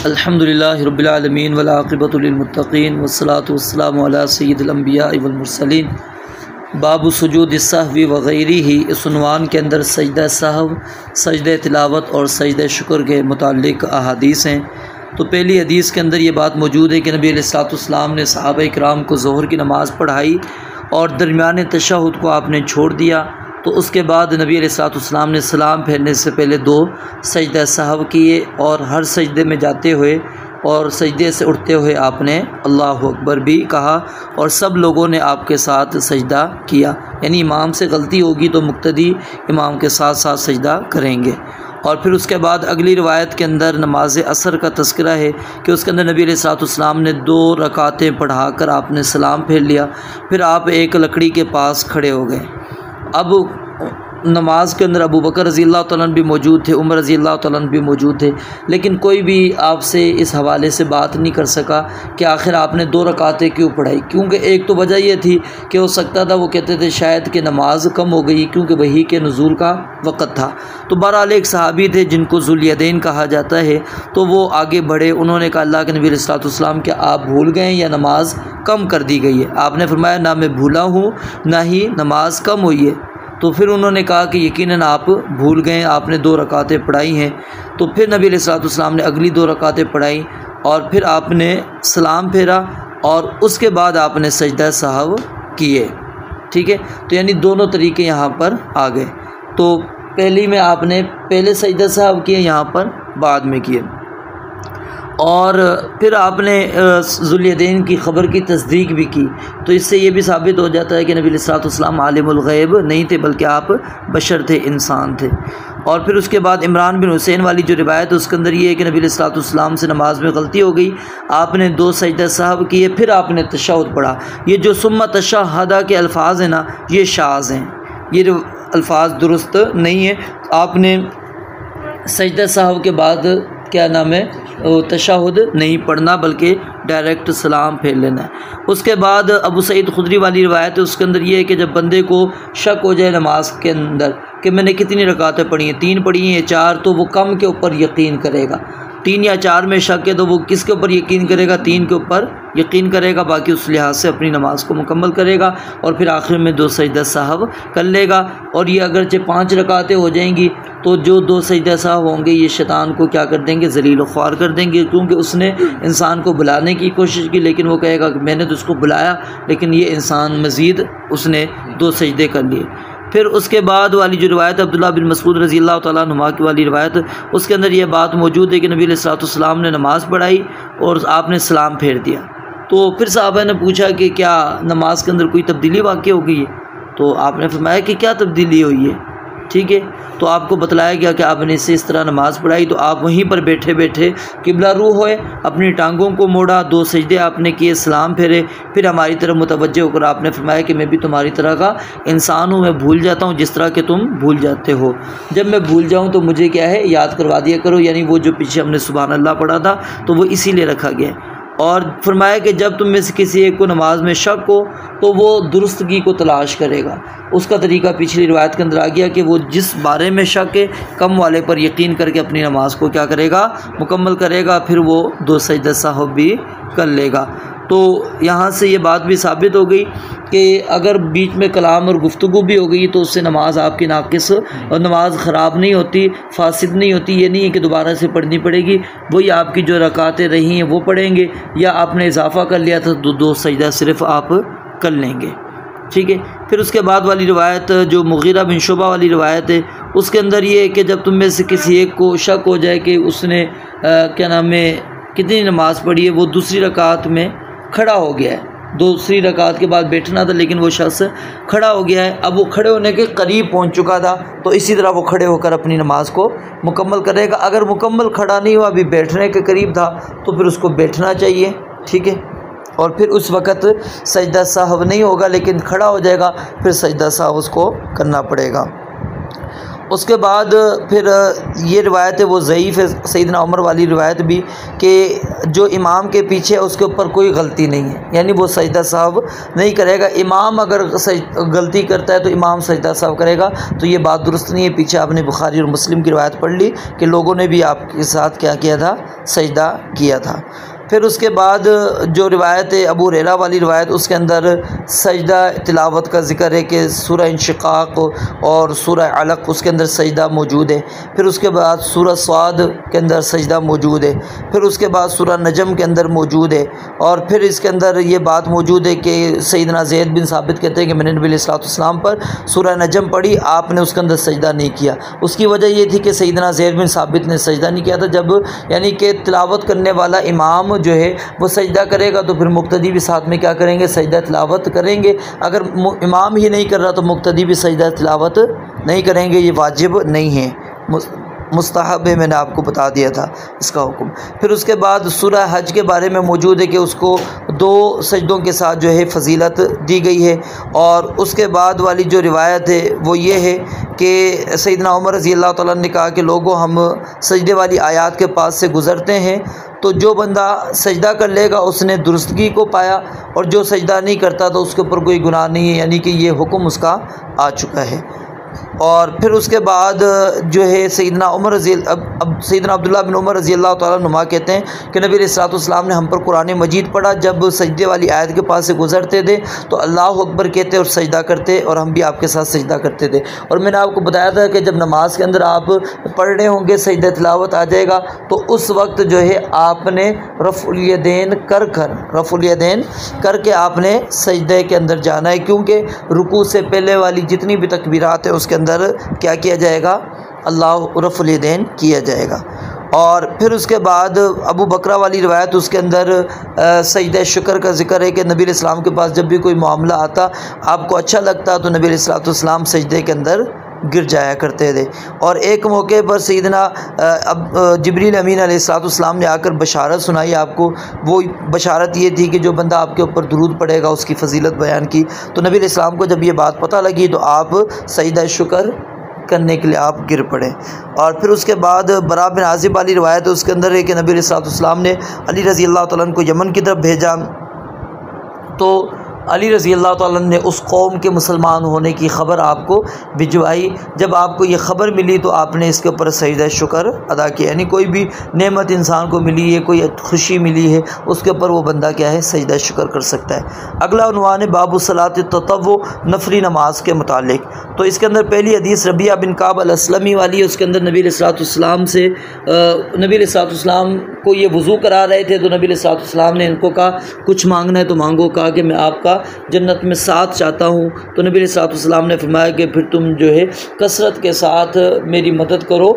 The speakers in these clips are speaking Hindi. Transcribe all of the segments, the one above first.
अल्हम्दुलिल्लाहि रब्बिल आलमीन वल आक़िबतु लिल मुत्तक़ीन वस्सलातु वस्सलामु अला सय्यिदिल अंबिया वल मुरसलीन बाबु सुजूद सहवी वग़ैरिही। इस उन्वान के अंदर सजदा सहव, सजदा तिलावत और सजदा शुक्र के मुताल्लिक़ अहादीस हैं। तो पहली हदीस के अंदर ये बात मौजूद है कि नबी अलैहिस्सलाम ने सहाबा किराम को ज़ोहर की नमाज़ पढ़ाई और दरमियान तशहुद को आपने छोड़ दिया। तो उसके बाद नबी अलैहिस्सलाम ने सलाम फेरने से पहले 2 सजदा सहव किए और हर सजदे में जाते हुए और सजदे से उठते हुए आपने अल्लाहु अकबर भी कहा और सब लोगों ने आपके साथ सजदा किया। यानी इमाम से गलती होगी तो मुक्तदी इमाम के साथ साथ सजदा करेंगे। और फिर उसके बाद अगली रिवायत के अंदर नमाज असर का तज़किरा है कि उसके अंदर नबी अलैहिस्सलाम ने 2 रकातें पढ़ाकर आपने सलाम फेर लिया। फिर आप एक लकड़ी के पास खड़े हो गए। अब नमाज के अंदर अबू बकर रज़ी अल्लाह तआला अन्हु भी मौजूद थे, उमर रज़ी अल्लाह तआला अन्हु भी मौजूद थे, लेकिन कोई भी आपसे इस हवाले से बात नहीं कर सका कि आखिर आपने 2 रकातें क्यों पढ़ाई। क्योंकि एक तो वजह यह थी कि हो सकता था वो कहते थे शायद कि नमाज कम हो गई क्योंकि वही के नुज़ूल का वक़्त था। तो बहरहाल एक सहाबी थे जिनको ज़ुल्यदैन कहा जाता है, तो वो आगे बढ़े। उन्होंने कहा अल्लाह के नबी अलैहिस्सलाम क्या आप भूल गए या नमाज कम कर दी गई है? आपने फरमाया ना मैं भूला हूँ ना ही नमाज कम हुई है। तो फिर उन्होंने कहा कि यकीनन आप भूल गए, आपने 2 रकातें पढ़ाई हैं। तो फिर नबी अलैहिस्सलाम ने अगली 2 रकातें पढ़ाई और फिर आपने सलाम फेरा और उसके बाद आपने सजदा सहव किए। ठीक है, तो यानी दोनों तरीके यहाँ पर आ गए। तो पहली में आपने पहले सजदा सहव किए, यहाँ पर बाद में किए। और फिर आपने ज़ुल्यदैन की ख़बर की तस्दीक भी की। तो इससे ये भी साबित हो जाता है कि नबी अलैहिस्सलाम आलिमुल ग़ैब नहीं थे बल्कि आप बशर थे, इंसान थे। और फिर उसके बाद इमरान बिन हुसैन वाली जो रिवायत है उसके अंदर ये है कि नबी अलैहिस्सलाम से नमाज में गलती हो गई, आपने 2 सजदा सहव किए, फिर आपने तशहुद पढ़ा। ये जो सुम्मा तशहदा के अल्फाज हैं ना, ये शाज़ हैं, ये अल्फाज दुरुस्त नहीं है। आपने सजदा सहव के बाद क्या नाम है तशहुद नहीं पढ़ना बल्कि डायरेक्ट सलाम फेर लेना है। उसके बाद अबू सईद खुदरी वाली रिवायत है, उसके अंदर ये है कि जब बंदे को शक हो जाए नमाज के अंदर कि मैंने कितनी रकातें पढ़ी हैं, 3 पढ़ी हैं या 4, तो वो कम के ऊपर यकीन करेगा। 3 या 4 में शक है तो वो किसके ऊपर यकीन करेगा? 3 के ऊपर यकीन करेगा। बाकी उस लिहाज से अपनी नमाज को मुकम्मल करेगा और फिर आखिर में 2 सजदा सहव कर लेगा। और ये अगरचे 5 रकातें हो जाएंगी तो जो 2 सजदा सहव होंगे ये शैतान को क्या कर देंगे? ज़लील व ख्वार कर देंगे, क्योंकि उसने इंसान को बुलाने की कोशिश की लेकिन वो कहेगा कि मैंने तो उसको बुलाया, लेकिन ये इंसान मज़ीद उसने 2 सजदे कर लिए। फिर उसके बाद वाली जो रिवायत अब्दुल्लाह बिन मसूद रज़ी अल्लाह तआला अन्हुमा की वाली रिवायत, उसके अंदर यह बात मौजूद है कि नबी अलैहिस्सलाम ने नमाज़ पढ़ाई और आपने सलाम फेर दिया। तो फिर साहबा ने पूछा कि क्या नमाज के अंदर कोई तब्दीली वाक़ई हो गई है? तो आपने फरमाया कि क्या तब्दीली हुई है? ठीक है, तो आपको बतलाया गया कि आपने इससे इस तरह नमाज़ पढ़ाई। तो आप वहीं पर बैठे बैठे किबला रू होए, अपनी टांगों को मोड़ा, 2 सजदे आपने किए, सलाम फेरे, फिर हमारी तरफ मुतवज्जे होकर आपने फरमाया कि मैं भी तुम्हारी तरह का इंसान हूँ, मैं भूल जाता हूँ जिस तरह के तुम भूल जाते हो। जब मैं भूल जाऊँ तो मुझे क्या है याद करवा दिया करो। यानी वो जो पीछे हमने सुभान अल्लाह पढ़ा था तो वो इसीलिए रखा गया है। और फरमाया कि जब तुम में से किसी एक को नमाज में शक हो तो वो दुरुस्तगी को तलाश करेगा। उसका तरीका पिछली रिवायत के अंदर आ गया कि वो जिस बारे में शक है कम वाले पर यकीन करके अपनी नमाज को क्या करेगा? मुकम्मल करेगा, फिर वो 2 सजदा सहव भी कर लेगा। तो यहाँ से ये बात भी साबित हो गई कि अगर बीच में कलाम और गुफ्तगू भी हो गई तो उससे नमाज आपकी नाकिस और नमाज ख़राब नहीं होती, फासिद नहीं होती। ये नहीं है कि दोबारा से पढ़नी पड़ेगी, वही आपकी जो रकातें रही हैं वो पढ़ेंगे, या आपने इजाफ़ा कर लिया था तो 2 सजदा सिर्फ़ आप कर लेंगे। ठीक है, फिर उसके बाद वाली रिवायत जो मुगीरा बिन शुबा वाली रिवायत है उसके अंदर ये है कि जब तुम में से किसी एक को शक हो जाए कि उसने क्या नाम है कितनी नमाज़ पढ़ी है, वो दूसरी रकात में खड़ा हो गया है, दूसरी रकात के बाद बैठना था लेकिन वो शख्स खड़ा हो गया है, अब वो खड़े होने के करीब पहुंच चुका था, तो इसी तरह वो खड़े होकर अपनी नमाज को मुकम्मल करेगा। अगर मुकम्मल खड़ा नहीं हुआ, अभी बैठने के करीब था, तो फिर उसको बैठना चाहिए। ठीक है, और फिर उस वक़्त सजदा सहव नहीं होगा लेकिन खड़ा हो जाएगा, फिर सजदा सहव उसको करना पड़ेगा। उसके बाद फिर ये रिवायत है वो ज़ईफ़ है, सैयदना उमर वाली रिवायत भी, कि जो इमाम के पीछे है उसके ऊपर कोई गलती नहीं है, यानी वो सजदा साहब नहीं करेगा। इमाम अगर गलती करता है तो इमाम सजदा साहब करेगा, तो ये बात दुरुस्त नहीं है। पीछे आपने बुखारी और मुस्लिम की रिवायत पढ़ ली कि लोगों ने भी आपके साथ क्या किया था, सजदा किया था। फिर उसके बाद जो रिवायत है अबू हुरैरा वाली रिवायत, उसके अंदर सजदा तिलावत का ज़िक्र है कि सूरह इंशिकाक और सूरह अलक उसके अंदर सजदा मौजूद है। फिर उसके बाद सूरह स्वाद के अंदर सजदा मौजूद है। फिर उसके बाद सूरह नजम के अंदर मौजूद है। और फिर इसके अंदर ये बात मौजूद है कि सैयदना ज़ैद बिन साबित कहते हैं कि मैंने नबी अलैहिस्सलाम पर सूरह नजम पढ़ी, आपने उसके अंदर सजदा नहीं किया। उसकी वजह ये थी कि सैयदना ज़ैद बिन साबित ने सजदा नहीं किया था। जब यानी कि तिलावत करने वाला इमाम जो है वो सजदा करेगा तो फिर मुक्तदी भी साथ में क्या करेंगे, सजदा तिलावत करेंगे। अगर इमाम ही नहीं कर रहा तो मुक्तदी भी सजदा तिलावत नहीं करेंगे, ये वाजिब नहीं है, मुस्तहब है, मैंने आपको बता दिया था इसका हुक्म। फिर उसके बाद सूरह हज के बारे में मौजूद है कि उसको 2 सजदों के साथ जो है फजीलत दी गई है। और उसके बाद वाली जो रिवायत है वो ये है कि सैयदना उमर रज़ी अल्लाह तआला ने कहा कि लोगों हम सजदे वाली आयत के पास से गुज़रते हैं तो जो बंदा सजदा कर लेगा उसने दुरुस्तगी को पाया, और जो सजदा नहीं करता तो उसके ऊपर कोई गुनाह नहीं है, यानी कि ये हुक्म उसका आ चुका है। और फिर उसके बाद जो है सैयदना उमर अब सैयदना अब्दुल्लाह बिन उमर रज़ी अल्लाह तआला नुमा कहते हैं कि नबी अलैहिस्सलाम ने हम पर कुरान मजीद पढ़ा, जब सजदे वाली आयत के पास से गुज़रते थे तो अल्लाह अकबर कहते और सजदा करते, और हम भी आपके साथ सजदा करते थे। और मैंने आपको बताया था कि जब नमाज के अंदर आप पढ़ रहे होंगे, सजदा तिलावत आ जाएगा, तो उस वक्त जो है आपने रफ़ुल यदैन करके आपने सजदे के अंदर जाना है, क्योंकि रुकू से पहले वाली जितनी भी तकबीरात है उसके अंदर क्या किया जाएगा, अल्लाह रफ़ुल यदैन किया जाएगा। और फिर उसके बाद अबू बकरा वाली रिवायत, उसके अंदर सजदा शुक्र का ज़िक्र है कि नबी अलैहिस्सलाम के पास जब भी कोई मामला आता, आपको अच्छा लगता तो नबी अलैहिस्सलाम सजदे के अंदर गिर जाया करते थे। और एक मौके पर सैयदना जिब्रील अमीन अलैहिस्सलाम ने आकर बशारत सुनाई आपको। वो बशारत ये थी कि जो बंदा आपके ऊपर दुरूद पड़ेगा उसकी फ़जीलत बयान की। तो नबी अलैहिस्सलाम को जब ये बात पता लगी तो आप सजदा शुक्र करने के लिए आप गिर पड़े। और फिर उसके बाद बरा बिन आज़िब वाली रिवायत है, उसके अंदर है कि नबी अलैहिस्सलाम ने अली रज़ी अल्लाह तआला को यमन की तरफ भेजा, तो अली रज़ी अल्लाह तआला ने उस कौम के मुसलमान होने की ख़बर आपको भिजवाई। जब आपको ये ख़बर मिली तो आपने इसके ऊपर सजदा शुक्र अदा किया, यानी कोई भी नेमत इंसान को मिली है, कोई खुशी मिली है, उसके ऊपर वो बंदा क्या है, सजदा शुक्र कर सकता है। अगला उन्वान है बाबु सलात ततव्वु, नफली नमाज के मुतालिक। तो इसके अंदर पहली हदीस रबिया बिन काब अल अस्लमी वाली है। उसके अंदर नबी अलैहिस्सलाम से नबी अलैहिस्सलाम को ये वज़ू करा रहे थे, तो नबी अलैहिस्सलाम ने इनको कहा कुछ मांगना है तो मांगो। कहा कि मैं आपका जन्नत में साथ चाहता हूँ। तो नबी अलैहिस्सलाम ने फरमाया कि फिर तुम जो है कसरत के साथ मेरी मदद करो।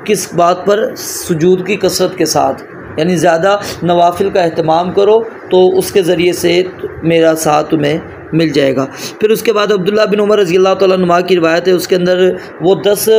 किस बात पर? सुजूद की कसरत के साथ, यानी ज़्यादा नवाफिल का अहतमाम करो तो उसके ज़रिए से मेरा साथ तुम्हें मिल जाएगा। फिर उसके बाद अब्दुल्लाह बिन उमर रज़ी अल्लाह तआला अन्हुमा की रिवायत है, उसके अंदर वो 10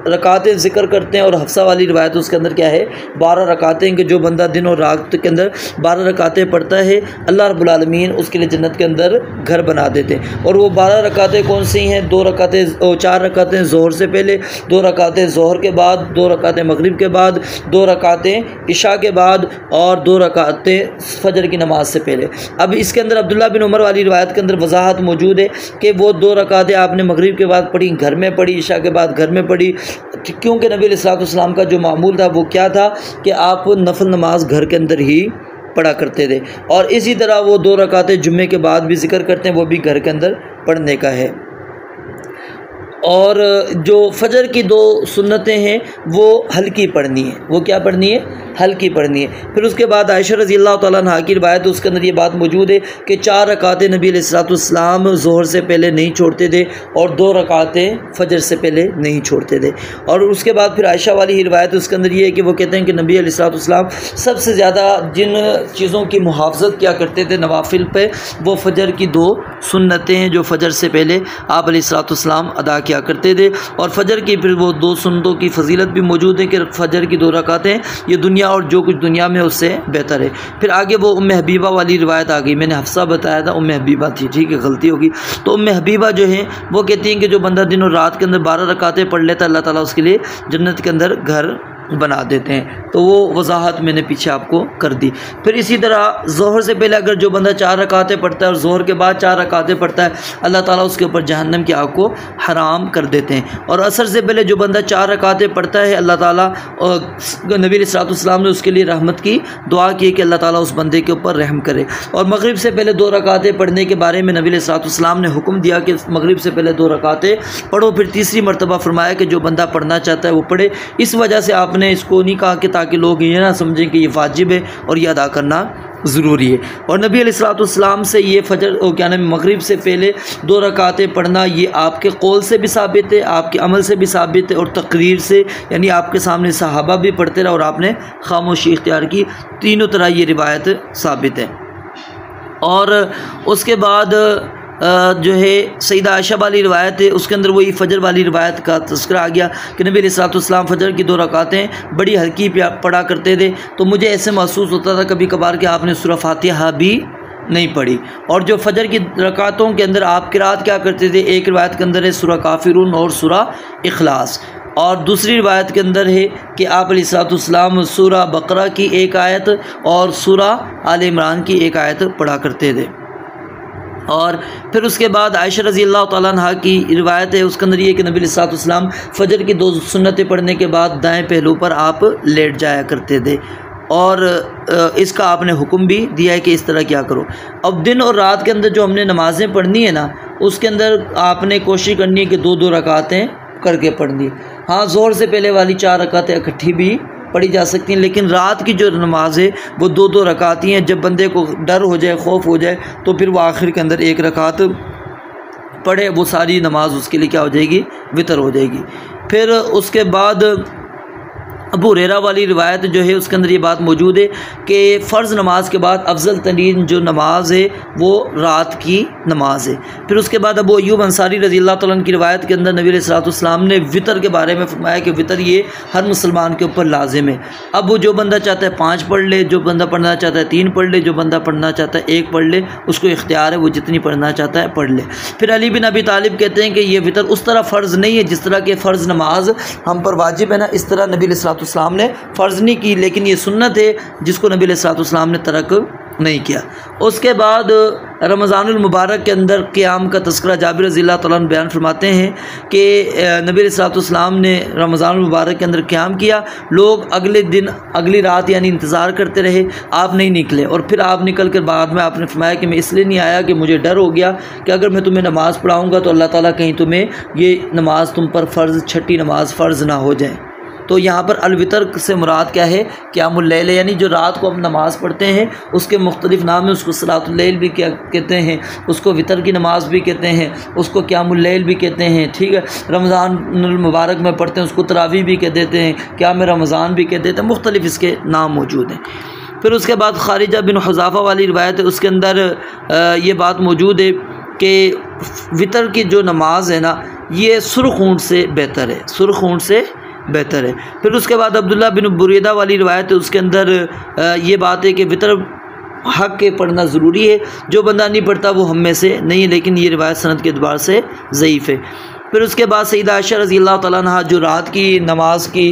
रकातें ज़िक्र करते हैं। और हफ्सा वाली रिवायत उसके अंदर क्या है, 12 रकातें, कि जो बंदा दिन और रात के अंदर 12 रकातें पढ़ता है अल्लाह रब्बुल आलमीन उसके लिए जन्नत के अंदर घर बना देते हैं। और वो 12 रकातें कौन सी हैं? 4 रकातें ज़ोहर से पहले, 2 रकातें ज़ोहर के बाद, 2 रकातें मगरिब के बाद, 2 रकातें इशा के बाद, और 2 रकातें फजर की नमाज से पहले। अब इसके अंदर अब्दुल्लाह बिन उमर वाली रिवायत के अंदर वजाहत मौजूद है कि वो 2 रकातें आपने मगरिब के बाद पढ़ी, घर में पढ़ी, इशा के बाद घर में पढ़ी, क्योंकि नबी अलैहिस्सलाम का जो मामूल था वो क्या था कि आप नफल नमाज घर के अंदर ही पढ़ा करते थे। और इसी तरह वो 2 रकातें जुम्मे के बाद भी जिक्र करते हैं, वो भी घर के अंदर पढ़ने का है। और जो फजर की 2 सुन्नतें हैं वो हल्की पढ़नी है। वो क्या पढ़नी है? हल्की पढ़नी है। फिर उसके बाद आयशा रज़ी अल्लाह तआला अन्हा की रिवायत, उसके अंदर ये बात मौजूद है कि 4 रकातें नबी अलैहिस्सलाम ज़ोहर से पहले नहीं छोड़ते थे और 2 रकातें फजर से पहले नहीं छोड़ते थे। और उसके बाद फिर आयशा वाली ही रिवायत, उसके अंदर ये है कि वो कहते हैं कि नबी अलैहिस्सलाम सबसे ज़्यादा जिन चीज़ों की मुहाफ़ज़त किया करते थे नवाफिल पे, वो फजर की 2 सुन्नतें हैं जो फजर से पहले आप अलैहिस्सलाम अदा किया किया करते थे। और फ़जर की फिर वो 2 सुन्नतों की फजीलत भी मौजूद है कि फ़जर की 2 रकातें ये दुनिया और जो कुछ दुनिया में उससे बेहतर है। फिर आगे वो उम्मे हबीबा वाली रिवायत आ गई, मैंने हफ्सा बताया था, उम्मे हबीबा थी, ठीक है, गलती होगी। तो उम्मे हबीबा जो है वो कहती हैं कि जो बंदा दिन और रात के अंदर 12 रकातें पढ़ लेता है, अल्लाह ताला उसके लिए जन्नत के अंदर घर बना देते हैं। तो वो वजाहत मैंने पीछे आपको कर दी। फिर इसी तरह ज़ोहर से पहले अगर जो बंदा 4 रकातें पढ़ता है और ज़ोहर के बाद 4 रकातें पढ़ता है, अल्लाह ताला उसके ऊपर जहन्नम की आग को हराम कर देते हैं। और असर से पहले जो बंदा 4 रकातें पढ़ता है, अल्लाह ताला और नबी अलैहिस्सलाम ने उसके लिए रहमत की दुआ की कि अल्लाह ताला उस बंदे के ऊपर रहम करे। और मगरिब से पहले 2 रकातें पढ़ने के बारे में नबी अलैहिस्सलाम ने हुक्म दिया कि मगरिब से पहले 2 रकातें पढ़ो। फिर तीसरी मरतबा फरमाया कि जो बंदा पढ़ना चाहता है वो पढ़े। इस वजह से आपने इसको नहीं कहा कि ताकि लोग ये ना समझें कि ये वाजिब है और ये अदा करना ज़रूरी है। और नबी अलैहिस्सलाम से ये फ़जर क्या नाम मगरिब से पहले 2 रकातें पढ़ना ये आपके कौल से भी साबित है, आपके अमल से भी साबित है और तकरीर से, यानी आपके सामने सहाबा भी पढ़ते रहे और आपने खामोशी इख्तियार की। तीनों तरह ये रिवायत साबित है। और उसके बाद जो है सईदा आयशा वाली रिवायत है, उसके अंदर वही फ़जर वाली रिवायत का तज़किरा आ गया कि नबी अलैहिस्सलाम फ़जर की 2 रकातें बड़ी हल्की पढ़ा करते थे। तो मुझे ऐसे महसूस होता था कभी कभार कि आपने सूरह फातिहा भी नहीं पढ़ी। और जो फ़जर की रकातों के अंदर आप क़िराअत क्या करते थे, एक रिवायत के अंदर है सूरह काफ़िरून और सूरह इखलास, और दूसरी रिवायत के अंदर है कि आप अलैहिस्सलाम सूरह बकरा की एक आयत और सूरह आल इमरान की एक आयत पढ़ा करते थे। और फिर उसके बाद आयशा रज़ी अल्लाह तआला अन्हा की रिवायत है, उसके अंदर ये कि नबी अलैहिस्सलाम फ़जर की 2 सुन्नतें पढ़ने के बाद दाएं पहलू पर आप लेट जाया करते थे और इसका आपने हुक्म भी दिया है कि इस तरह क्या करो। अब दिन और रात के अंदर जो हमने नमाज़ें पढ़नी है ना, उसके अंदर आपने कोशिश करनी है कि 2-2 रकातें करके पढ़नी। हाँ, ज़ोहर से पहले वाली 4 रकातें इकट्ठी भी पढ़ी जा सकती हैं, लेकिन रात की जो नमाज है वो 2-2 रकात ही हैं। जब बंदे को डर हो जाए, खौफ हो जाए, तो फिर वो आखिर के अंदर 1 रकात पढ़े, वो सारी नमाज उसके लिए क्या हो जाएगी, वितर हो जाएगी। फिर उसके बाद अबू हुरैरा वाली रिवायत जो है उसके अंदर ये बात मौजूद है कि फ़र्ज़ नमाज के बाद अफजल तरीन जो नमाज है वो रात की नमाज है। फिर उसके बाद अबू अय्यूब अंसारी रज़ी अल्लाह तआला अन्हु की रिवायत के अंदर नबी अलैहिस्सलाम ने वितर के बारे में फरमाया कि वितर ये हर मुसलमान के ऊपर लाजिम है। अब वो जो बंदा चाहता है 5 पढ़ ले, जो बंदा पढ़ना चाहता है 3 पढ़ ले, जो बंदा पढ़ना चाहता है 1 पढ़ ले, उसको इख्तियार है, वो जितनी पढ़ना चाहता है पढ़ ले। फिर अली बिन अबी तालिब कहते हैं कि ये वितर उस तरह फ़र्ज़ नहीं है जिस तरह के फ़र्ज़ नमाज हम पर वाजिब है ना, इस तरह नबी अलैहिस्सलाम ने फ़र्ज़ नहीं की, लेकिन ये सुन्नत है जिसको नबी अलैहिस्सलाम ने तरक नहीं किया। उसके बाद रमज़ानुल मुबारक के अंदर क़याम का तज़किरा जाबिर रज़ियल्लाहु तआला अन्हु बयान फरमाते हैं कि नबी अलैहिस्सलाम ने रमज़ानुल मुबारक के अंदर क़याम किया। लोग अगले दिन अगली रात यानी इंतज़ार करते रहे, आप नहीं निकले, और फिर आप निकल कर बाद में आपने फरमाया कि मैं इसलिए नहीं आया कि मुझे डर हो गया कि अगर मैं तुम्हें नमाज़ पढ़ाऊँगा तो अल्लाह ताला कहीं तुम्हें ये नमाज़ तुम पर फ़र्ज़, छठी नमाज़ फ़र्ज़ ना हो जाए। तो यहाँ पर अलवितर से मुराद क्या है, क़यामुल लैल, यानी जो रात को हम नमाज़ पढ़ते हैं उसके मुख्तलिफ़ नाम है। उसको सलातुल लैल भी क्या कहते हैं, उसको वितर की नमाज़ भी कहते हैं, उसको क़यामुल लैल भी कहते हैं, ठीक है। रमज़ानुल मुबारक में पढ़ते हैं उसको तरावी भी कह देते हैं, क़याम रमज़ान भी कह देते हैं, मुख्तलिफ़ इसके नाम मौजूद हैं। फिर उसके बाद खारिजा बिन हुज़ाफ़ा वाली रिवायत है, उसके अंदर ये बात मौजूद है कि वितर की जो नमाज है ना ये सुर्ख़ ऊँट से बेहतर है, सुर्ख़ ऊँट से बेहतर है। फिर उसके बाद अब्दुल्ला बिन बुरैदा वाली रिवायत है, उसके अंदर ये बात है कि वितर हक़ के पढ़ना ज़रूरी है, जो बंदा नहीं पढ़ता वो हम में से नहीं है, लेकिन ये रिवायत सनद के अतबार से ज़ईफ़ है। फिर उसके बाद सईदा आयशा रज़ी अल्लाह तआला अन्हा जो रात की नमाज की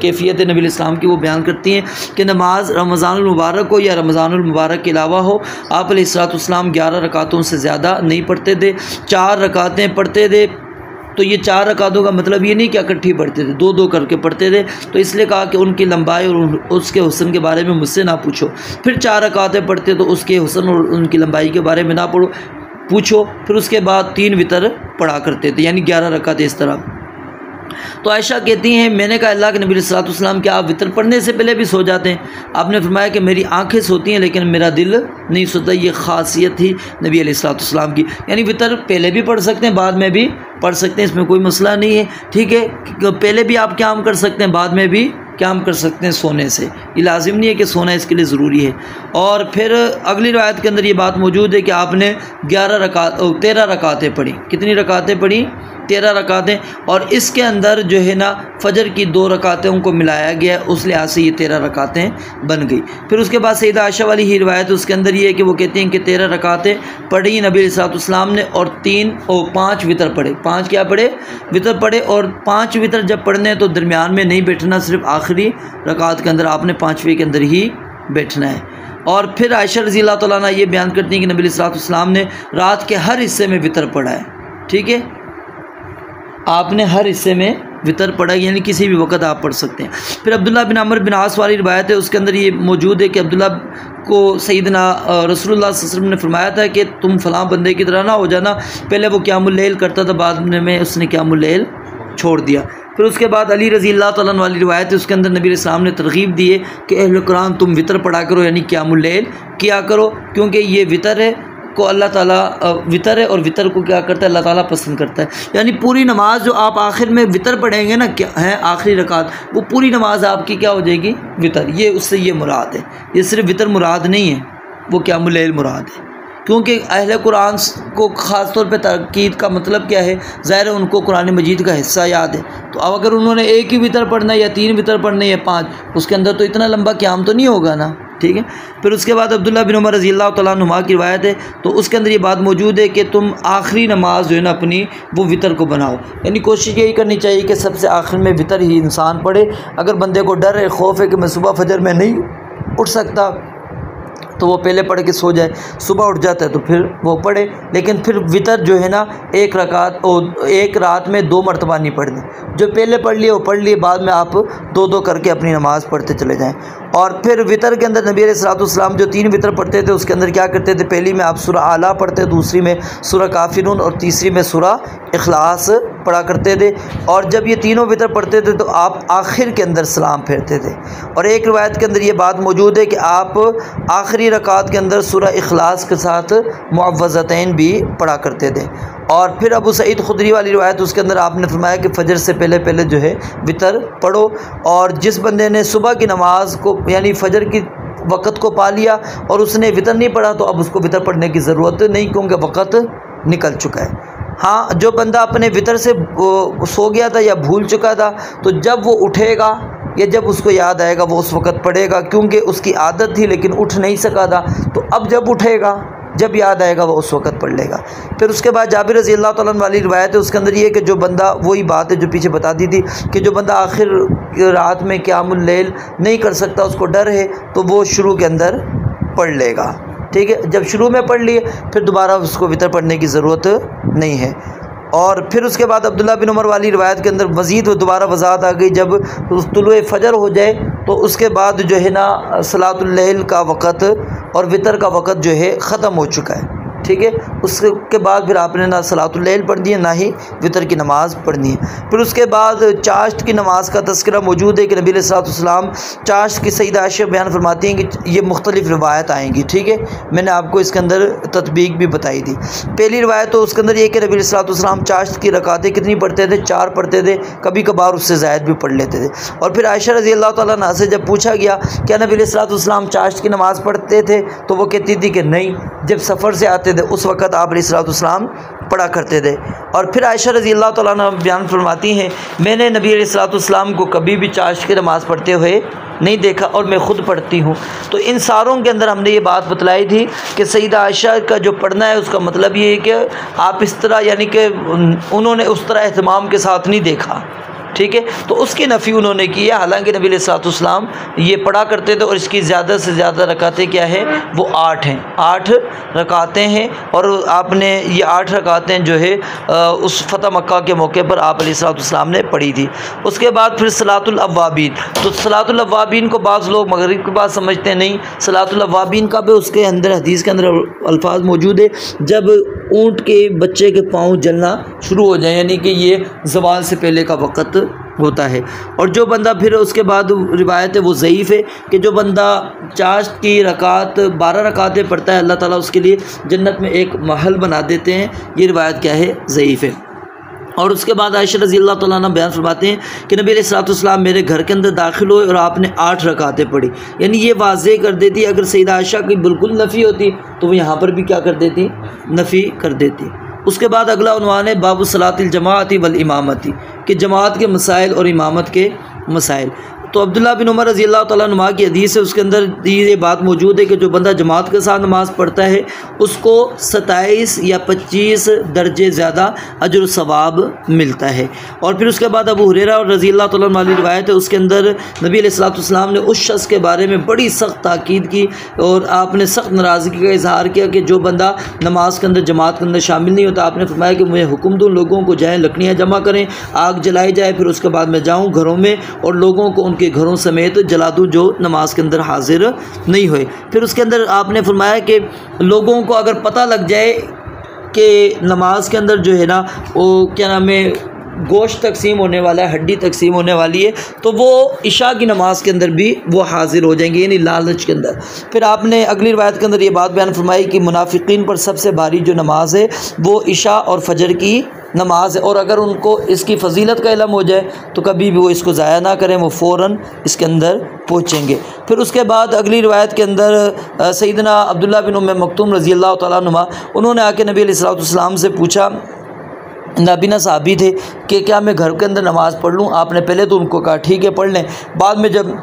कैफ़ियत नबी अलैहिस्सलाम की वो बयान करती हैं कि नमाज रमज़ानुल मुबारक हो या रमज़ानुल मुबारक के अलावा हो, आप अलैहिस्सलाम 11 रकातों से ज़्यादा नहीं पढ़ते थे, 4 रकातें पढ़ते थे। तो ये 4 रकातों का मतलब ये नहीं कि इकट्ठी पढ़ते थे, 2-2 करके पढ़ते थे। तो इसलिए कहा कि उनकी लंबाई और उसके हुस्न के बारे में मुझसे ना पूछो। फिर 4 रकातें पढ़ते तो उसके हुस्न और उनकी लंबाई के बारे में ना पूछो। फिर उसके बाद 3 वितर पढ़ा करते थे, यानी 11 रकातें इस तरह। तो आयशा कहती हैं मैंने कहा अल्लाह के नबी सल्लल्लाहु अलैहि वसल्लम क्या आप वितर पढ़ने से पहले भी सो जाते हैं? आपने फरमाया कि मेरी आंखें सोती हैं लेकिन मेरा दिल नहीं सोता। ये खासियत थी नबी सल्लल्लाहु अलैहि वसल्लम की, यानी वितर पहले भी पढ़ सकते हैं, बाद में भी पढ़ सकते हैं, इसमें कोई मसला नहीं है। ठीक है, पहले भी आप क़याम कर सकते हैं, बाद में भी क़याम कर सकते हैं सोने से। ये लाजिम नहीं है कि सोना इसके लिए ज़रूरी है। और फिर अगली रिवायत के अंदर ये बात मौजूद है कि आपने 13 रकातें पढ़ी। कितनी रकातें पढ़ी? 13 रकातें, और इसके अंदर जो है ना फ़जर की 2 रकातें उनको मिलाया गया, उस लिहाज से ये 13 रकातें बन गई। फिर उसके बाद सैयदा आयशा वाली ही रिवायत, उसके अंदर ये है कि वो कहती हैं कि 13 रकातें पढ़ी नबी अलैहिस्सलाम ने, और 5 वितर पढ़े। 5 क्या पढ़े? वितर पढ़े। और 5 वितर जब पढ़ने तो दरमियान में नहीं बैठना, सिर्फ आखिरी रकात के अंदर आपने 5वीं के अंदर ही बैठना है। और फिर आयशा रज़ी अल्लाह तआला अन्हा ये बयान करती हैं कि नबी अलैहिस्सलाम ने रात के हर हिस्से में वितर पढ़ा है। ठीक है, आपने हर हिस्से में वितर पढ़ा, यानी किसी भी वक्त आप पढ़ सकते हैं। फिर अब्दुल्ला बिन अमर बिन आस वाली रिवायत है, उसके अंदर ये मौजूद है कि अब्दुल्ला को सैयदना रसूलुल्लाह सल्लल्लाहु अलैहि वसल्लम ने फरमाया था कि तुम फ़लाँ बंदे की तरह ना हो जाना। पहले वो क़ियामुल लैल करता था, बाद में उसने क़ियामुल लैल छोड़ दिया। फिर उसके बाद अली रज़ी अल्लाह तआला अन्हु वाली रिवायत है, उसके अंदर नबी अलैहिस्सलाम ने तरगीब दी है कि अहले कुरान तुम वितर पढ़ा करो, यानी क़ियामुल लैल किया करो, क्योंकि ये वितर है को अल्लाह ताला वितर है, और वितर को क्या करता है? अल्लाह ताला पसंद करता है। यानी पूरी नमाज जो आप आखिर में वितर पढ़ेंगे ना, क्या है आखिरी रकात, वो पूरी नमाज आपकी क्या हो जाएगी? वितर। ये उससे ये मुराद है, ये सिर्फ वितर मुराद नहीं है, वो क़ियामुल लैल मुराद है। क्योंकि अहले कुरान को ख़ास तौर पे ताकीद का मतलब क्या है? ज़ाहिर है उनको कुरान मजीद का हिस्सा याद है, तो अब अगर उन्होंने एक ही वितर पढ़ना है या 3 वितर पढ़ने या 5, उसके अंदर तो इतना लंबा क़याम तो नहीं होगा ना। ठीक है। फिर उसके बाद अब्दुल्ला बिन उमर रज़ी अल्लाह तआला अन्हुमा की रिवायत है, तो उसके अंदर ये बात मौजूद है कि तुम आखिरी नमाज जो है ना अपनी, वो वितर को बनाओ, यानी कोशिश यही करनी चाहिए कि सबसे आखिर में वितर ही इंसान पढ़े। अगर बंदे को डर है, खौफ है कि मैं सुबह फजर में नहीं उठ सकता, तो वो पहले पढ़ के सो जाए, सुबह उठ जाता है तो फिर वो पढ़े। लेकिन फिर वितर जो है ना एक रात में 2 मरतबा नहीं पढ़नी, जो पहले पढ़ लिए वो पढ़ लिए, बाद में आप 2-2 करके अपनी नमाज़ पढ़ते चले जाएं। और फिर वितर के अंदर नबी अलैहिस्सलाम जो 3 वितर पढ़ते थे, उसके अंदर क्या करते थे? पहली में आप सूरह आला पढ़ते, दूसरी में सूरह काफिरून, और तीसरी में सूरह इखलास पढ़ा करते थे। और जब ये तीनों वितर पढ़ते थे तो आप आखिर के अंदर सलाम फेरते थे। और एक रिवायत के अंदर ये बात मौजूद है कि आप आखिरी रकात के अंदर सूरह इखलास के साथ मुअव्वज़तैन भी पढ़ा करते थे। और फिर अबू सईद खुदरी वाली रिवायत, उसके अंदर आपने फरमाया कि फ़जर से पहले जो है वितर पढ़ो। और जिस बंदे ने सुबह की नमाज को यानी फ़जर की वक़्त को पा लिया और उसने वितर नहीं पढ़ा, तो अब उसको वितर पढ़ने की ज़रूरत नहीं, क्योंकि वक़्त निकल चुका है। हाँ, जो बंदा अपने वितर से सो गया था या भूल चुका था, तो जब वो उठेगा या जब उसको याद आएगा वो उस वक़्त पढ़ेगा, क्योंकि उसकी आदत थी लेकिन उठ नहीं सका था। तो अब जब उठेगा, जब याद आएगा वो उस वक़्त पढ़ लेगा। फिर उसके बाद जाबिर रज़ी अल्लाह तआला अन्हु वाली रिवायत है, उसके अंदर ये है कि जो बंदा, वही बात है जो पीछे बता दी थी कि जो बंदा आखिर रात में क़ियामुल लैल नहीं कर सकता, उसको डर है, तो वो शुरू के अंदर पढ़ लेगा। ठीक है, जब शुरू में पढ़ लिए फिर दोबारा उसको वितर पढ़ने की ज़रूरत नहीं है। और फिर उसके बाद अब्दुल्ला बिन उमर वाली रिवायत के अंदर मज़ीद दोबारा वज़ाहत आ गई, जब तुलुए फ़जर हो जाए तो उसके बाद जो है ना सलातुल लैल का वक़्त और वितर का वक़्त जो है ख़त्म हो चुका है। ठीक है, उसके बाद फिर आपने ना सलातुल लैल पढ़नी है, ना ही वितर की नमाज़ पढ़नी है। फिर उसके बाद चाश्त की नमाज़ का तज़किरा मौजूद है कि नबी अलैहिस्सलाम चाश्त की सईदा आयशा बयान फरमाती हैं कि ये मुख्तलिफ़ रिवायत आएंगी। ठीक है, मैंने आपको इसके अंदर तत्बीक भी बताई थी। पहली रिवायत तो उसके अंदर ये कि नबी अलैहिस्सलाम चाश्त की रकातें कितनी पढ़ते थे? 4 पढ़ते थे, कभी कभार उससे ज़ायद भी पढ़ लेते थे। और फिर आयशा रज़ी अल्लाह तआला अन्हा से जब पूछा गया क्या नबी अलैहिस्सलाम चाश्त की नमाज़ पढ़ते थे, तो वो कहती थी कि नहीं, जब सफ़र से आते थे उस वक़्त आप अलैहिस्सलाम पढ़ा करते थे। और फिर आयशा रज़ी अल्लाह तआला अन्हा बयान फरमाती हैं, मैंने नबी अलैहिस्सलाम को कभी भी चाश्त की नमाज़ पढ़ते हुए नहीं देखा, और मैं ख़ुद पढ़ती हूँ। तो इन सारों के अंदर हमने ये बात बतलाई थी कि सईदा आयशा का जो पढ़ना है उसका मतलब ये है कि आप इस तरह, यानी कि उन्होंने उस तरह एहतमाम के साथ नहीं देखा। ठीक है, तो उसकी नफ़ी उन्होंने की है। हालांकि नबी अलैहिस्सलाम ये पढ़ा करते थे, और इसकी ज़्यादा से ज़्यादा रकातें क्या है? वो 8 हैं, 8 रकातें हैं। और आपने ये 8 रकातें जो है उस फ़तह मक्का के मौके पर आप अलैहिस्सलाम ने पढ़ी थी। उसके बाद फिर सलातुल अव्वाबीन, तो सलातुल अव्वाबीन को बाज़ लोग मगरिब के बाद समझते नहीं। सलातुल अव्वाबीन का भी उसके अंदर हदीस के अंदर अल्फाज मौजूद है, जब ऊँट के बच्चे के पाँव जलना शुरू हो जाए, यानी कि ये ज़वाल से पहले का वक़्त होता है। और जो बंदा, फिर उसके बाद रिवायत है वो ज़ईफ़ है कि जो बंदा चाश्त की रकात 12 रकातें पढ़ता है, अल्लाह ताला उसके लिए जन्नत में एक महल बना देते हैं। ये रिवायत क्या है? ज़ईफ़ है। और उसके बाद आयशा रज़ी अल्लाह तआला अन्हा बयान फरमाते हैं कि नबी अलैहिस्सलाम मेरे घर के अंदर दाखिल हुए और आपने 8 रकातें पढ़ी। यानी ये वाज़े कर देती, अगर सईदा आयशा की बिल्कुल नफ़ी होती तो वो यहाँ पर भी क्या कर देती? नफ़ी कर देती। उसके बाद अगला उन्वान है बाबु सलातिल जमाअती वल इमामती, कि जमात के मसाइल और इमामत के मसाइल। तो अब्दुल्ला बिन उमर रज़ी अल्लाह तआला अन्हुमा की हदीस है, उसके अंदर ये बात मौजूद है कि जो बंदा जमात के साथ नमाज़ पढ़ता है उसको 27 या 25 दर्जे ज़्यादा अजर सवाब मिलता है। और फिर उसके बाद अबू हुरैरा और रज़ी अल्लाह तआला अन्हु वाली रिवायत है, उसके अंदर नबी अलैहिस्सलाम ने उस शख्स के बारे में बड़ी सख्त ताकीद की और आपने सख्त नाराज़गी का इजहार किया कि जो बंदा नमाज के अंदर जमात के अंदर शामिल नहीं होता, आपने फरमाया कि मुझे हुक्म दूँ लोगों को जाएँ लकड़ियाँ जमा करें, आग जलाई जाए, फिर उसके बाद मैं जाऊँ घरों में और लोगों को के घरों समेत जला दूँ जो नमाज के अंदर हाजिर नहीं हुए। फिर उसके अंदर आपने फरमाया कि लोगों को अगर पता लग जाए कि नमाज के अंदर जो है ना वो क्या नाम है गोश्त तकसीम होने वाला है, हड्डी तकसीम होने वाली है, तो वो इशा की नमाज के अंदर भी वो हाजिर हो जाएंगे, यानी लालच के अंदर। फिर आपने अगली रिवायत के अंदर ये बात बयान फरमाई कि मुनाफिकीन पर सबसे भारी जो नमाज है वो इशा और फजर की नमाज है, और अगर उनको इसकी फ़जीलत का इल्म हो जाए तो कभी भी वो इसको ज़ाया ना करें, वो फ़ौरन इसके अंदर पहुँचेंगे। फिर उसके बाद अगली रिवायत के अंदर सैयदना अब्दुल्ला बिन उम्मे मक्तूम रज़ी अल्लाह तआला अन्हुमा, उन्होंने आके नबी अलैहिस्सलाम से पूछा, नाबीना साहबी थे, कि क्या मैं घर के अंदर नमाज़ पढ़ लूँ? आपने पहले तो उनको कहा ठीक है पढ़ लें, बाद में जब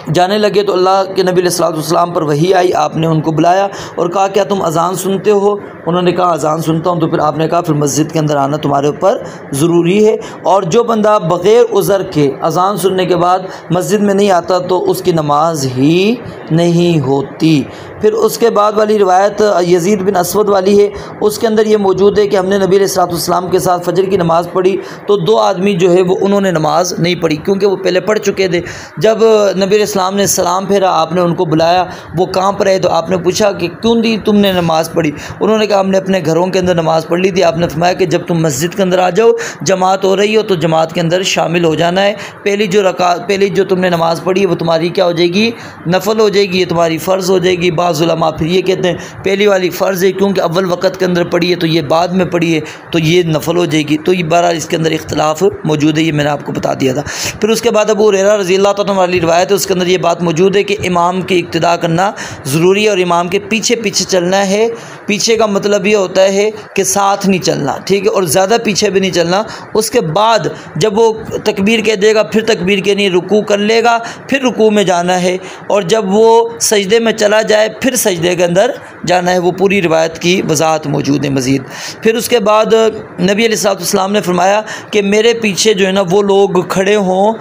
जाने लगे तो अल्लाह के नबी अलैहिस्सलाम पर वही आई, आपने उनको बुलाया और कहा क्या तुम अज़ान सुनते हो? उन्होंने कहा अज़ान सुनता हूँ। तो फिर आपने कहा फिर मस्जिद के अंदर आना तुम्हारे ऊपर ज़रूरी है, और जो बंदा बग़ैर उज़र के अज़ान सुनने के बाद मस्जिद में नहीं आता तो उसकी नमाज ही नहीं होती। फिर उसके बाद वाली रिवायत यज़ीद बिन असवद वाली है, उसके अंदर ये मौजूद है कि हमने नबी अलैहिस्सलाम के साथ फजर की नमाज़ पढ़ी तो दो आदमी जो है वो उन्होंने नमाज़ नहीं पढ़ी क्योंकि वो पहले पढ़ चुके थे। जब नबी अलैहिस्सलाम ने सलाम फेरा, आपने उनको बुलाया, वो कांप रहे, तो आपने पूछा कि क्यों दी तुमने नमाज़ पढ़ी? उन्होंने कहा हमने अपने घरों के अंदर नमाज़ पढ़ ली थी। आपने फरमाया कि जब तुम मस्जिद के अंदर आ जाओ, जमात हो रही हो तो जमात के अंदर शामिल हो जाना है। पहली जो तुमने नमाज़ पढ़ी है वो तुम्हारी क्या हो जाएगी? नफल हो जाएगी, ये तुम्हारी फ़र्ज़ हो जाएगी। बाज़ उलमा फिर ये कहते हैं पहली वाली फ़र्ज़ है क्योंकि अव्वल वक़्त के अंदर पढ़ी है, तो ये बाद में पढ़ी है तो ये नफल हो जाएगी। तो ये बहरहाल इसके अंदर इख्तिलाफ़ मौजूद है, ये मैंने आपको बता दिया था। फिर उसके बाद अबू हुरैरा रज़ी अल्लाह तआला वाली रिवायत है, उसके अंदर ये बात मौजूद है कि इमाम की इक्तिदा करना ज़रूरी है और इमाम के पीछे पीछे चलना है। पीछे का मतलब ये होता है कि साथ नहीं चलना, ठीक है, और ज़्यादा पीछे भी नहीं चलना। उसके बाद जब वो तकबीर कह देगा फिर तकबीर के नहीं रुकू कर लेगा, फिर रुकू में जाना है, और जब वो सजदे में चला जाए फिर सजदे के अंदर जाना है। वो पूरी रिवायत की वजाहत मौजूद है मज़ीद। फिर उसके बाद नबी अलैहिस्सलाम ने फरमाया कि मेरे पीछे जो है ना वो लोग खड़े हों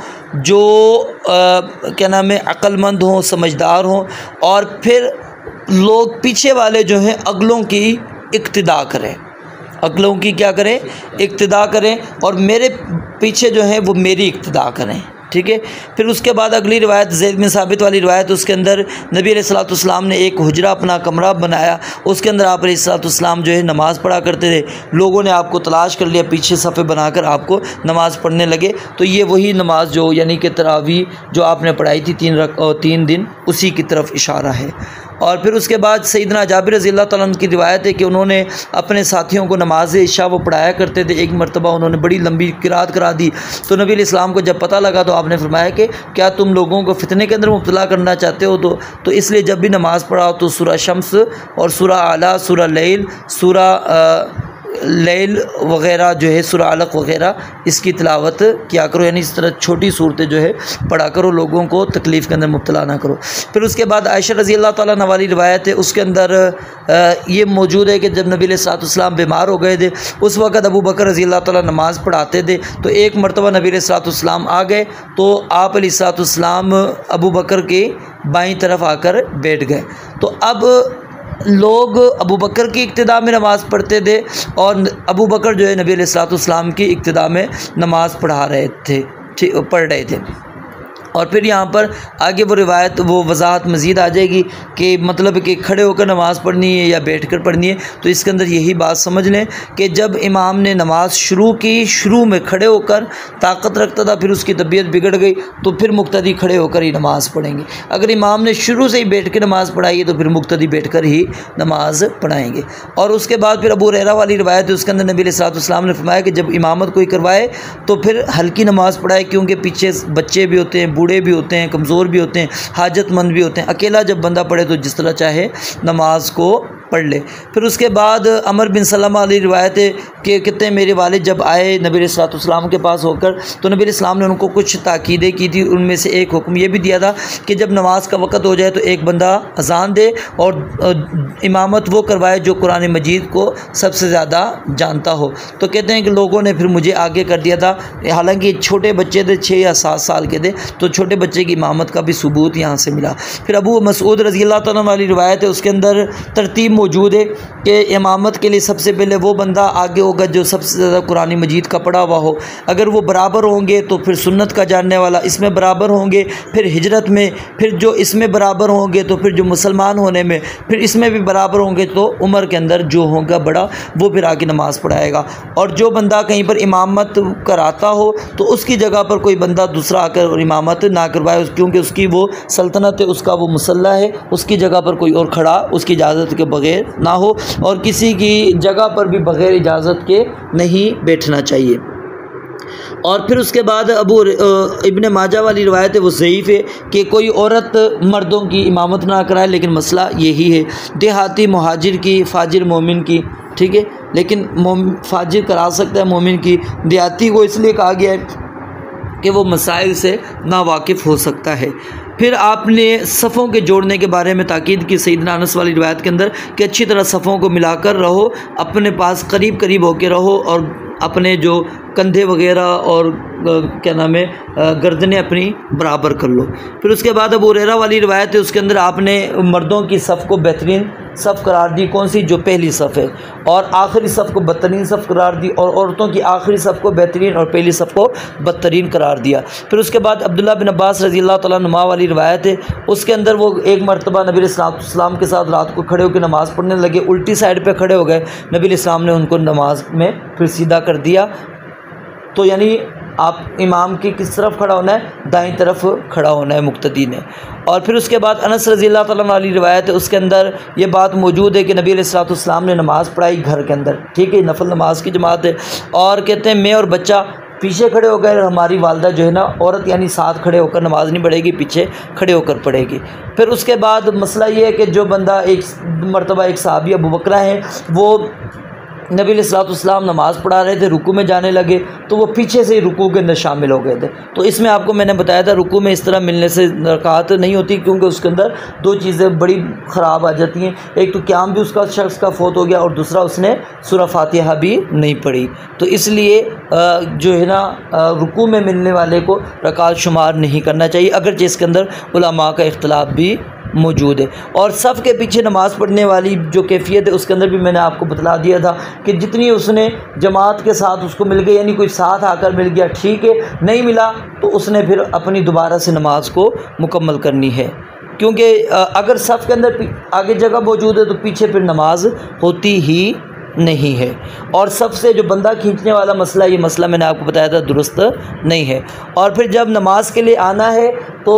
जो क्या नाम है अक्लमंद हों, समझदार हों, और फिर लोग पीछे वाले जो हैं अगलों की इक्तिदा करें, अगलों की क्या करें? इक्तिदा करें, और मेरे पीछे जो हैं वो मेरी इक्तिदा करें, ठीक है। फिर उसके बाद अगली रिवायत ज़ैद बिन साबित वाली रिवायत, उसके अंदर नबी अलैहिस्सलाम ने एक हुजरा अपना कमरा बनाया, उसके अंदर आप अलैहिस्सलाम जो है नमाज़ पढ़ा करते थे। लोगों ने आपको तलाश कर लिया, पीछे सफ़े बनाकर आपको नमाज़ पढ़ने लगे। तो ये वही नमाज जो यानी कि तरावी जो आपने पढ़ाई थी 3 दिन, उसी की तरफ इशारा है। और फिर उसके बाद सैयदना जाबिर रज़ी अल्लाह तआला अन्हु की रिवायत है कि उन्होंने अपने साथियों को नमाज इशा वो पढ़ाया करते थे। एक मरतबा उन्होंने बड़ी लंबी किरात करा दी, तो नबी अलैहिस्सलाम को जब पता लगा तो आपने फरमाया कि क्या तुम लोगों को फितने के अंदर मुब्तला करना चाहते हो? तो इसलिए जब भी नमाज़ पढ़ाओ तो सूरा शम्स और सूरा आला, सूरा लैल, सूरा लैल वग़ैरह जो है, सूरा अलक़ वग़ैरह, इसकी तिलावत किया करो, यानी इस तरह छोटी सूरतें जो है पढ़ा करो, लोगों को तकलीफ़ के अंदर मुब्तला ना करो। फिर उसके बाद आयशा रज़ी अल्लाह तआला अन्हा वाली रिवायत है, उसके अंदर ये मौजूद है कि जब नबी अलैहिस्सलाम बीमार हो गए थे उस वक़्त अबू बकर रज़ी अल्लाह तआला नमाज़ पढ़ाते थे। तो एक मरतबा नबी अलैहिस्सलाम आ गए तो आप अलैहिस्सलाम अबू बकर के बाईं तरफ आकर बैठ गए। तो अब लोग अबू बकर की इक्तिदा में नमाज़ पढ़ते थे और अबू बकर जो है नबी अलैहिस्सलाम की इक्तिदा में नमाज़ पढ़ा रहे थे, पढ़ रहे थे। और फिर यहाँ पर आगे वो रिवायत वो वजाहत मज़ीद आ जाएगी कि मतलब कि खड़े होकर नमाज़ पढ़नी है या बैठ कर पढ़नी है। तो इसके अंदर यही बात समझ लें कि जब इमाम ने नमाज़ शुरू की, शुरू में खड़े होकर ताकत रखता था, फिर उसकी तबीयत बिगड़ गई तो फिर मुक्तदी खड़े होकर ही नमाज़ पढ़ेंगे। अगर इमाम ने शुरू से ही बैठ के नमाज़ पढ़ाई है तो फिर मुक्तदी बैठ कर ही नमाज़ पढ़ाएँगे। और उसके बाद फिर अबू हुरैरा वाली रिवायत है, उसके अंदर नबी अलैहिस्सलाम ने फरमाया कि जब इमामत कोई करवाए तो फिर हल्की नमाज़ पढ़ाए, क्योंकि पीछे बच्चे भी होते हैं, बूढ़े भी होते हैं, कमज़ोर भी होते हैं, हाजतमंद भी होते हैं। अकेला जब बंदा पढ़े तो जिस तरह चाहे नमाज को पढ़ ले। फिर उसके बाद अमर बिन सलमा वाली रिवायत है कि कहते हैं मेरे वालिद जब आए नबी अलैहिस्सलाम के पास होकर तो नबी अलैहिस्सलाम ने उनको कुछ ताकीदें की थी। उनमें से एक हुक्म ये भी दिया था कि जब नमाज का वक़्त हो जाए तो एक बंदा अजान दे और इमामत वो करवाए जो कुरान मजीद को सबसे ज़्यादा जानता हो। तो कहते हैं कि लोगों ने फिर मुझे आगे कर दिया था, हालांकि छोटे बच्चे थे 6 या 7 साल के थे, तो छोटे बच्चे की इमामत का भी सबूत यहाँ से मिला। फिर अबू मसूद रज़ी अल्लाह तआला वाली रिवायत है, उसके अंदर तरतीब मौजूद है कि इमामत के लिए सबसे पहले वो बंदा आगे होगा जो सबसे ज़्यादा कुरान मजीद का पढ़ा हुआ हो। अगर वो बराबर होंगे तो फिर सुन्नत का जानने वाला इसमें बराबर होंगे, फिर हिजरत में, फिर जो इसमें बराबर होंगे तो फिर जो मुसलमान होने में, फिर इसमें भी बराबर होंगे तो उम्र के अंदर जो होगा बड़ा वो फिर आके नमाज़ पढ़ाएगा। और जो बंदा कहीं पर इमामत कराता हो तो उसकी जगह पर कोई बंदा दूसरा आकर इमामत ना करवाए, क्योंकि उसकी वो सल्तनत है, उसका वो मुसल्ला है, उसकी जगह पर कोई और खड़ा उसकी इजाज़त के बग़ैर ना हो और किसी की जगह पर भी बग़ैर इजाज़त के नहीं बैठना चाहिए। और फिर उसके बाद अबू इब्ने माजा वाली रिवायत है वो ज़ईफ़ है कि कोई औरत मर्दों की इमामत ना कराए, लेकिन मसला यही है देहाती मुहाजिर की, फ़ाजिर मोमिन की, ठीक है, लेकिन फ़ाजिर करा सकता है मोमिन की, देहाती को इसलिए कहा गया है कि वो मसाइल से नावाकिफ़ हो सकता है। फिर आपने सफ़ों के जोड़ने के बारे में ताकीद की सैयदना अनस वाली रिवायत के अंदर कि अच्छी तरह सफ़ों को मिलाकर रहो, अपने पास करीब करीब होकर रहो और अपने जो कंधे वगैरह और क्या नाम है गर्दनें अपनी बराबर कर लो। फिर उसके बाद अबू हुरैरा वाली रिवायत है, उसके अंदर आपने मर्दों की सफ़ को बेहतरीन सफ़ करार दी, कौन सी, जो पहली सफ़ है, और आखिरी सफ़ को बदतरीन सफ़ करार दी, और औरतों की आखिरी सफ़ को बेहतरीन और पहली सफ़ को बदतरीन करार दिया। फिर उसके बाद अब्दुल्लाह बिन अब्बास रज़ी अल्लाह तआला अन्हुमा वाली रिवायत है, उसके अंदर वो एक मरतबा नबी अलैहिस्सलाम के साथ रात को खड़े होकर नमाज़ पढ़ने लगे, उल्टी साइड पर खड़े हो गए, नबी अलैहिस्सलाम ने उनको नमाज में फिर सीधा कर दिया। तो यानी आप इमाम की किस तरफ खड़ा होना है, दाईं तरफ खड़ा होना है मुक्तदी ने। और फिर उसके बाद अनस रज़ी अल्लाह तआला वाली रिवायत है, उसके अंदर ये बात मौजूद है कि नबी अलैहिस्सलाम ने नमाज़ पढ़ाई घर के अंदर, ठीक है, नफल नमाज की जमात है, और कहते हैं मैं और बच्चा पीछे खड़े हो गए, हमारी वालदा जो है ना औरत यानी साथ खड़े होकर नमाज नहीं पढ़ेगी, पीछे खड़े होकर पढ़ेगी। फिर उसके बाद मसला ये है कि जो बंदा एक मरतबा एक सहाबी अबू बकरा है वो नबी अलैहिस्सलाम नमाज़ पढ़ा रहे थे, रुकू में जाने लगे तो वो पीछे से ही रुकू के अंदर शामिल हो गए थे। तो इसमें आपको मैंने बताया था रुकू में इस तरह मिलने से रकात नहीं होती, क्योंकि उसके अंदर 2 चीज़ें बड़ी ख़राब आ जाती हैं, एक तो क़याम भी उसका शख्स का फ़ौत हो गया और दूसरा उसने सूरह फातिहा भी नहीं पढ़ी। तो इसलिए जो है ना रुकू में मिलने वाले को रकात शुमार नहीं करना चाहिए, अगरचे इसके अंदर उलमा का इख्तिलाफ भी मौजूद है। और सफ़ के पीछे नमाज़ पढ़ने वाली जो कैफियत है उसके अंदर भी मैंने आपको बतला दिया था कि जितनी उसने जमात के साथ उसको मिल गई, यानी कोई साथ आकर मिल गया ठीक है, नहीं मिला तो उसने फिर अपनी दोबारा से नमाज को मुकम्मल करनी है, क्योंकि अगर सफ़ के अंदर आगे जगह मौजूद है तो पीछे फिर नमाज होती ही नहीं है। और सबसे जो बंदा खींचने वाला मसला, ये मसला मैंने आपको बताया था दुरुस्त नहीं है। और फिर जब नमाज के लिए आना है तो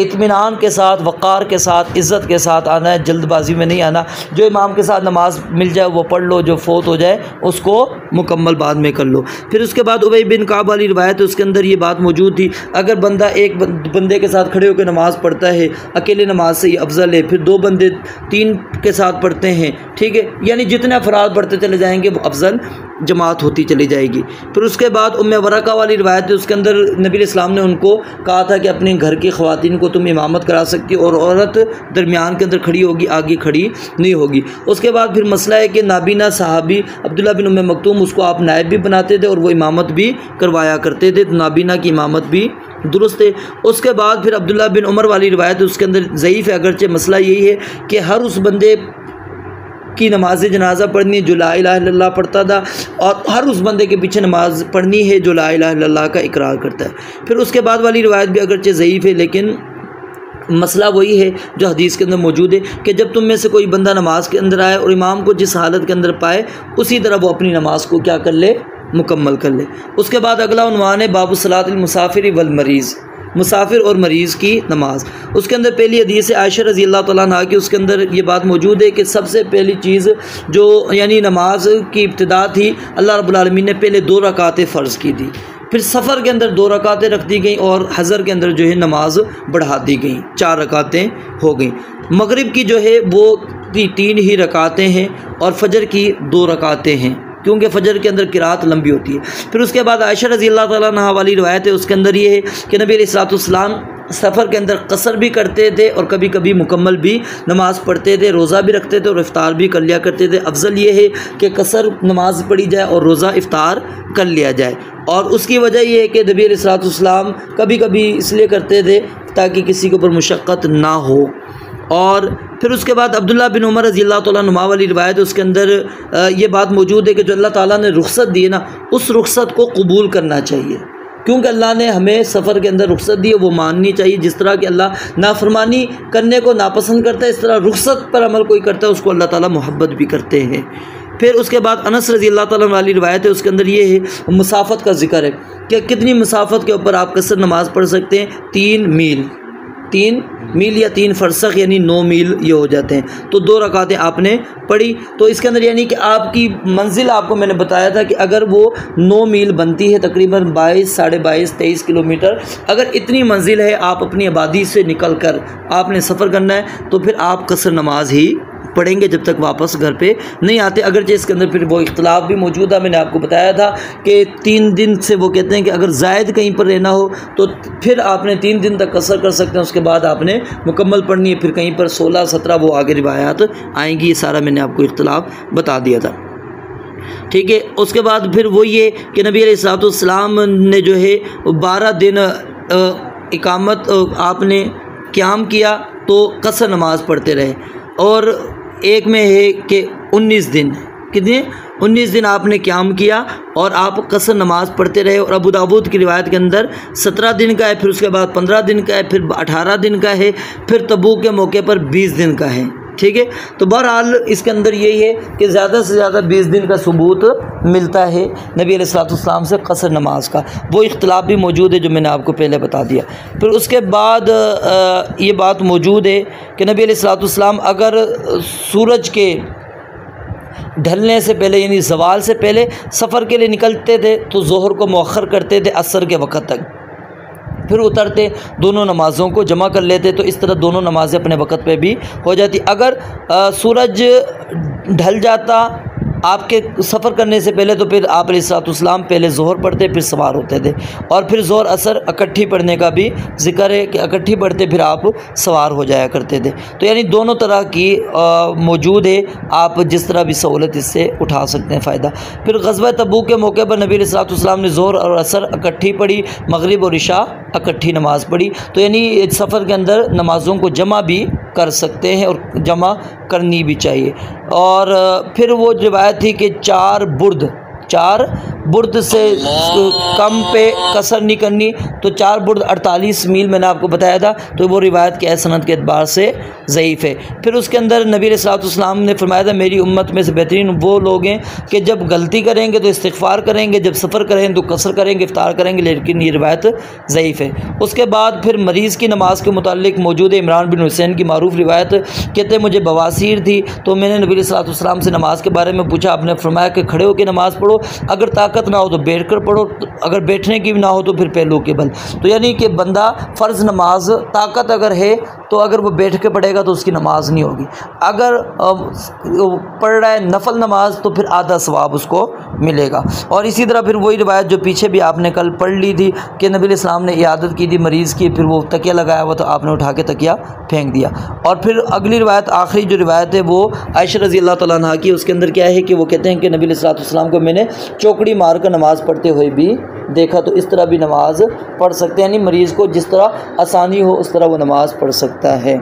इत्मीनान के साथ, वक़ार के साथ, इज़्ज़त के साथ आना है, जल्दबाजी में नहीं आना। जो इमाम के साथ नमाज मिल जाए वो पढ़ लो, जो फ़ौत हो जाए उसको मुकम्मल बाद में कर लो। फिर उसके बाद उबई बिन काब वाली रिवायत है, उसके अंदर ये बात मौजूद थी, अगर बंदा एक बंदे के साथ खड़े होकर नमाज़ पढ़ता है अकेले नमाज से ये अफजल है, फिर 2 बंदे 3 के साथ पढ़ते हैं, ठीक है, यानी जितने अफराद पढ़ते चले जाएंगे वो अफजल जमात होती चली जाएगी। फिर उसके बाद उम्मे वरका वाली रिवायत है, उसके अंदर नबी अलैहिस्सलाम ने उनको कहा था कि अपने घर की ख़वातीन को तुम इमामत करा सकती हो और औरत दरमियान के अंदर खड़ी होगी, आगे खड़ी नहीं होगी। उसके बाद फिर मसला है कि नाबीना सहाबी अब्दुल्लाह बिन उम्मे मकतूम उसको आप नायब भी बनाते थे और वो इमामत भी करवाया करते थे, तो नाबीना की इमामत भी दुरुस्त है। उसके बाद फिर अब्दुल्लाह बिन उमर वाली रिवायत है, उसके अंदर ज़ईफ़ है, अगरचे मसला यही है कि हर उस बंदे की नमाज जनाजा पढ़नी है जो ला इलाहा इल्लल्लाह पढ़ता था, और हर उस बंदे के पीछे नमाज पढ़नी है जो ला इलाहा इल्लल्लाह का इकरार करता है। फिर उसके बाद वाली रिवायत भी अगरचे ज़ईफ़ है, लेकिन मसला वही है जो हदीस के अंदर मौजूद है कि जब तुम में से कोई बंदा नमाज के अंदर आए और इमाम को जिस हालत के अंदर पाए उसी तरह वो अपनी नमाज को क्या कर ले, मुकम्मल कर ले। उसके बाद अगला उन्वान है बाबु सलातिल मुसाफिर वल मरीज़, मुसाफिर और मरीज़ की नमाज। उसके अंदर पहली हदीस है आयशा रज़ी अल्लाह तआला अन्हा की, उसके अंदर ये बात मौजूद है कि सबसे पहली चीज़ जो यानी नमाज की इब्तिदा थी, अल्लाह रब्बुल आलमीन ने पहले 2 रकातें फ़र्ज़ की थी, फिर सफ़र के अंदर 2 रकातें रख दी गई और हज़र के अंदर जो है नमाज बढ़ा दी गई, 4 रकातें हो गई। मगरिब की जो है वो की 3 ही रकातें हैं और फजर की 2 रकातें हैं, क्योंकि फ़जर के अंदर किरात लंबी होती है। फिर उसके बाद आयशा रज़ी अल्लाह ताला अन्हा वाली रिवायत है, उसके अंदर ये है कि नबी अलैहिस्सलाम सफ़र के अंदर कसर भी करते थे और कभी कभी मुकम्मल भी नमाज़ पढ़ते थे, रोज़ा भी रखते थे और इफ़्तार भी कर लिया करते थे। अफजल ये है कि कसर नमाज पढ़ी जाए और रोज़ा इफ़्तार कर लिया जाए, और उसकी वजह यह है कि नबी अलैहिस्सलाम कभी कभी इसलिए करते थे ताकि किसी के ऊपर मुशक्क़त ना हो। और फिर उसके बाद अब्दुल्ला बिन उमर रज़ी अल्लाह तआला अन्हुमा वाली रिवायत है, उसके अंदर ये बात मौजूद है कि जो अल्लाह ताला ने रुख्सत दी है ना, उस रुख्सत को कबूल करना चाहिए, क्योंकि अल्लाह ने हमें सफ़र के अंदर रुख्सत दी है, वो माननी चाहिए। जिस तरह कि अल्लाह नाफरमानी करने को नापसंद करता है, इस तरह रुख्सत पर अमल कोई करता है उसको अल्लाह ताला मोहब्बत भी करते हैं। फिर उसके बाद अनस रज़ी अल्लाह ताला वाली रिवायत है, उसके अंदर ये है मुसाफ़त का ज़िक्र है कि कितनी मुसाफ़त के ऊपर आप कसर नमाज़ पढ़ सकते हैं। 3 मील या 3 फरसख यानी 9 मील ये हो जाते हैं। तो 2 रकातें आपने पढ़ी, तो इसके अंदर यानी कि आपकी मंजिल, आपको मैंने बताया था कि अगर वो 9 मील बनती है तकरीबन 22, साढ़े 22, 23 किलोमीटर, अगर इतनी मंजिल है आप अपनी आबादी से निकल कर आपने सफ़र करना है तो फिर आप कसर नमाज ही पढ़ेंगे जब तक वापस घर पे नहीं आते। अगरचे इसके अंदर फिर वो इख्तलाफ भी मौजूद है, मैंने आपको बताया था कि 3 दिन से वो कहते हैं कि अगर ज़ायद कहीं पर रहना हो तो फिर आपने 3 दिन तक कसर कर सकते हैं, उसके बाद आपने मुकम्मल पढ़नी है। फिर कहीं पर 16, 17 वो आगे रिवायात आएंगी, ये सारा मैंने आपको इख्तलाफ बता दिया था, ठीक है। उसके बाद फिर वो ये कि नबी अलैहिस्सलाम ने जो है 12 दिन इकामत आपने क़याम किया तो कसर नमाज पढ़ते रहे, और एक में है कि 19 दिन, कितने 19 दिन आपने क़याम किया और आप कसर नमाज पढ़ते रहे। और अबू दाऊद की रिवायत के अंदर 17 दिन का है, फिर उसके बाद 15 दिन का है, फिर 18 दिन का है, फिर तबूक के मौके पर 20 दिन का है, ठीक है। तो बहरहाल इसके अंदर यही है कि ज़्यादा से ज़्यादा 20 दिन का सबूत मिलता है नबी अलैहिस्सलाम से कसर नमाज का। वो इख्तलाफ भी मौजूद है जो मैंने आपको पहले बता दिया। फिर उसके बाद ये बात मौजूद है कि नबी अलैहिस्सलाम अगर सूरज के ढलने से पहले यानी ज़वाल से पहले सफ़र के लिए निकलते थे तो ज़ोहर को मौखर करते थे असर के वक़्त तक, फिर उतरते दोनों नमाज़ों को जमा कर लेते, तो इस तरह दोनों नमाज़ें अपने वक़्त पे भी हो जाती। अगर सूरज ढल जाता आपके सफ़र करने से पहले तो फिर आप अलैहिस्सलाम पहले ज़ोहर पढ़ते फिर सवार होते थे, और फिर ज़ोहर असर इकट्ठी पढ़ने का भी ज़िक्र है कि इकट्ठी पढ़ते फिर आप सवार हो जाया करते थे। तो यानी दोनों तरह की मौजूद है, आप जिस तरह भी सहूलत इससे उठा सकते हैं फ़ायदा। फिर ग़ज़वा तबूक के मौके पर नबी अलैहिस्सलाम ने ज़ोहर और असर इकट्ठी पढ़ी, मग़रिब और इशा इकट्ठी नमाज़ पढ़ी। तो यानी सफ़र के अंदर नमाज़ों को जमा भी कर सकते हैं और जमा करनी भी चाहिए। और फिर वो रिवायत थी कि 4 बुर्द से कम पे कसर नहीं करनी, तो 4 बुर्द 48 मील मैंने आपको बताया था, तो वो रिवायत के सनद के एतबार से ज़ईफ़ है। फिर उसके अंदर नबी अलैहिस्सलाम ने फरमाया था मेरी उम्मत में से बेहतरीन वो लोग हैं कि जब गलती करेंगे तो इस्तिग़फ़ार करेंगे, जब सफ़र करेंगे तो कसर करेंगे, इफ्तार करेंगे, लेकिन ये रिवायत ज़ईफ़ है। उसके बाद फिर मरीज़ की नमाज़ के मुतालिक मौजूद है इमरान बिन हुसैन की मारूफ़ रिवायत, कहते मुझे बवासीर थी तो मैंने नबी अलैहिस्सलाम से नमाज़ के बारे में पूछा, आपने फरमाया कि खड़े होकर नमाज़ पढ़ो, अगर ताकत ना हो तो बैठ कर पढ़ो, अगर बैठने की भी ना हो तो फिर पहलू के बल। तो यानी कि बंदा फ़र्ज़ नमाज ताकत अगर है तो अगर वो बैठ के पढ़ेगा तो उसकी नमाज नहीं होगी, अगर पढ़ रहा है नफल नमाज तो फिर आधा सवाब उसको मिलेगा। और इसी तरह फिर वही रिवायत जो पीछे भी आपने कल पढ़ ली थी कि नबी अलैहिस्सलाम ने इयादत की थी मरीज़ की, फिर वो तकिया लगाया हुआ तो आपने उठा के तकिया फेंक दिया। और फिर अगली रिवायत, आखिरी जो रिवायत है वो आयशा रज़ी अल्लाह तआला अन्हा की, उसके अंदर क्या है कि वो कहते हैं कि नबी अलैहिस्सलाम को मैंने चौकड़ी मार कर नमाज़ पढ़ते हुए भी देखा, तो इस तरह भी नमाज़ पढ़ सकते हैं, यानी मरीज़ को जिस तरह आसानी हो उस तरह वो नमाज़ पढ़ सकता है।